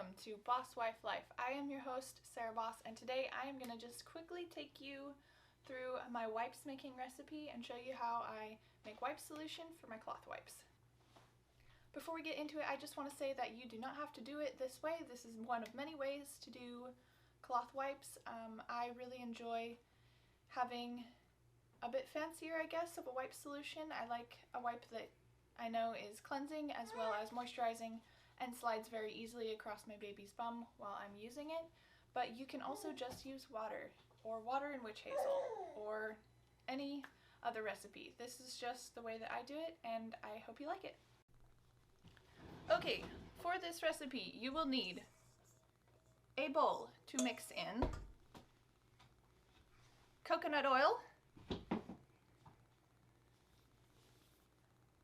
welcome to Boss Wife Life. I am your host, Sarah Boss, and today I am going to just quickly take you through my wipes making recipe and show you how I make wipe solution for my cloth wipes. Before we get into it, I just want to say that you do not have to do it this way. This is one of many ways to do cloth wipes. I really enjoy having a bit fancier, I guess, of a wipe solution. I like a wipe that I know is cleansing as well as moisturizing and slides very easily across my baby's bum while I'm using it. But you can also just use water, or water and witch hazel, or any other recipe. This is just the way that I do it, and I hope you like it. Okay, for this recipe you will need a bowl to mix in coconut oil,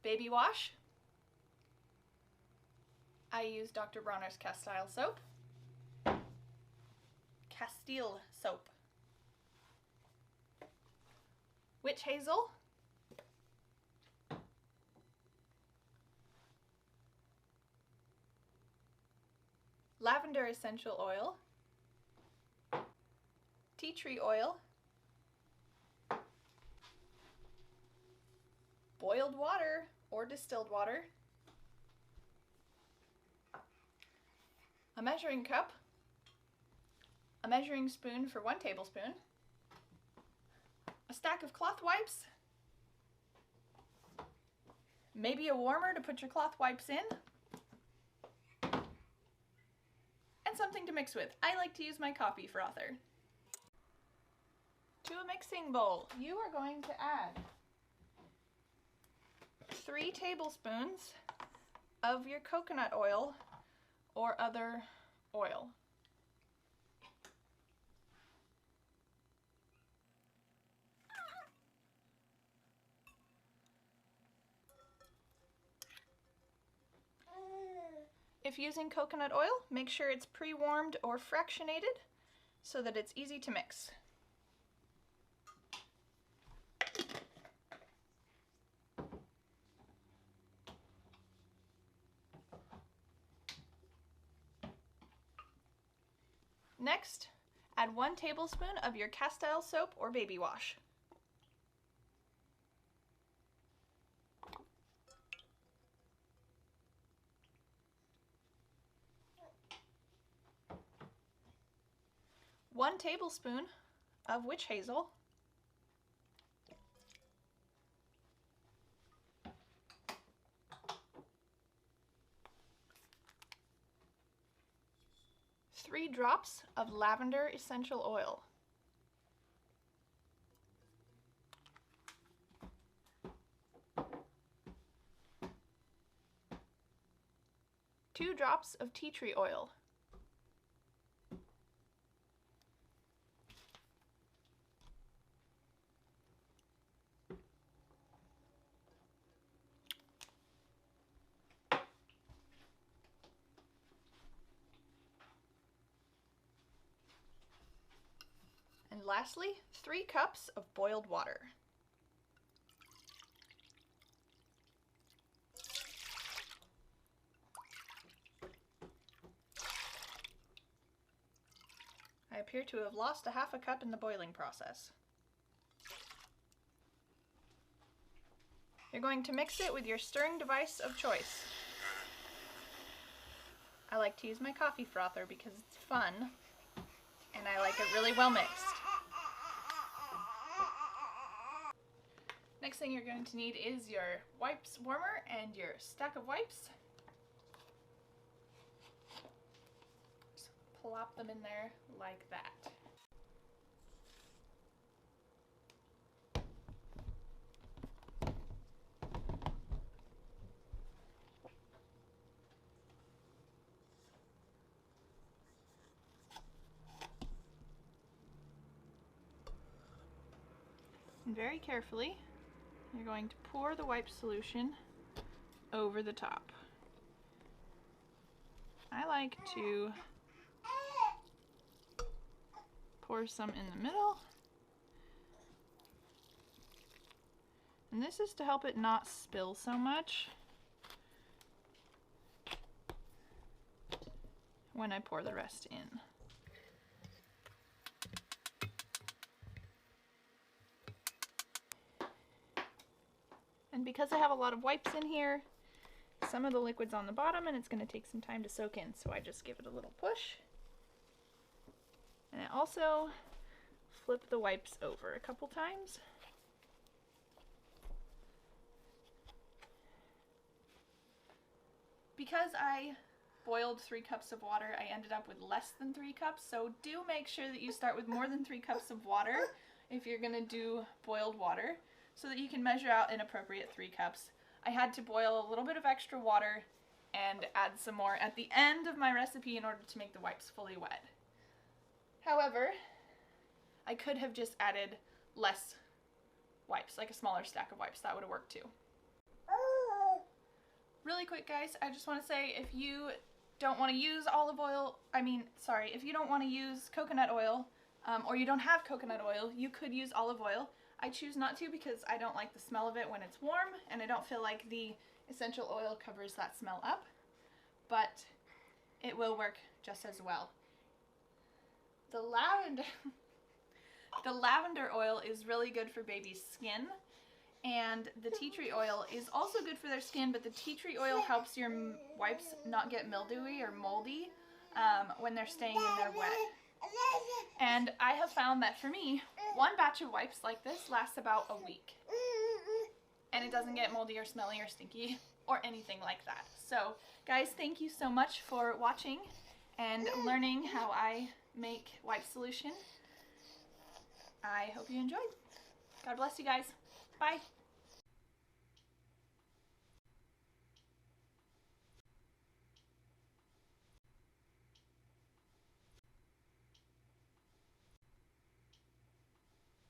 baby wash. I use Dr Bronners castile soap, castile soap, witch hazel, lavender essential oil, tea tree oil, boiled water or distilled water, a measuring cup, a measuring spoon for 1 tablespoon, a stack of cloth wipes, maybe a warmer to put your cloth wipes in, and something to mix with. I like to use my coffee frother. To a mixing bowl, you are going to add 3 tablespoons of your coconut oil or other oil. If using coconut oil, make sure it's pre-warmed or fractionated so that it's easy to mix. Next, add 1 tablespoon of your castile soap or baby wash. One tablespoon of witch hazel, 3 drops of lavender essential oil, 2 drops of tea tree oil, and lastly, 3 cups of boiled water. I appear to have lost a half a cup in the boiling process. You're going to mix it with your stirring device of choice. I like to use my coffee frother because it's fun and I like it really well mixed. Next thing you're going to need is your wipes warmer and your stack of wipes. Just plop them in there like that. And very carefully, you're going to pour the wipe solution over the top. I like to pour some in the middle, and this is to help it not spill so much. when I pour the rest in. And because I have a lot of wipes in here, some of the liquid's on the bottom and it's going to take some time to soak in, so I just give it a little push. And I also flip the wipes over a couple times. Because I boiled 3 cups of water, I ended up with less than 3 cups, so do make sure that you start with more than 3 cups of water if you're going to do boiled water, so that you can measure out an appropriate 3 cups. I had to boil a little bit of extra water and add some more at the end of my recipe in order to make the wipes fully wet. However, I could have just added less wipes, like a smaller stack of wipes. That would have worked too. Really quick, guys, I just want to say, if you don't want to use if you don't want to use coconut oil, or you don't have coconut oil, you could use olive oil. I choose not to because I don't like the smell of it when it's warm, and I don't feel like the essential oil covers that smell up, but it will work just as well. The lavender oil is really good for baby's skin, and the tea tree oil is also good for their skin, but the tea tree oil helps your wipes not get mildewy or moldy when they're staying in there wet. And I have found that for me, 1 batch of wipes like this lasts about a week. And it doesn't get moldy or smelly or stinky or anything like that. So, guys, thank you so much for watching and learning how I make wipe solution. I hope you enjoyed. God bless you guys. Bye.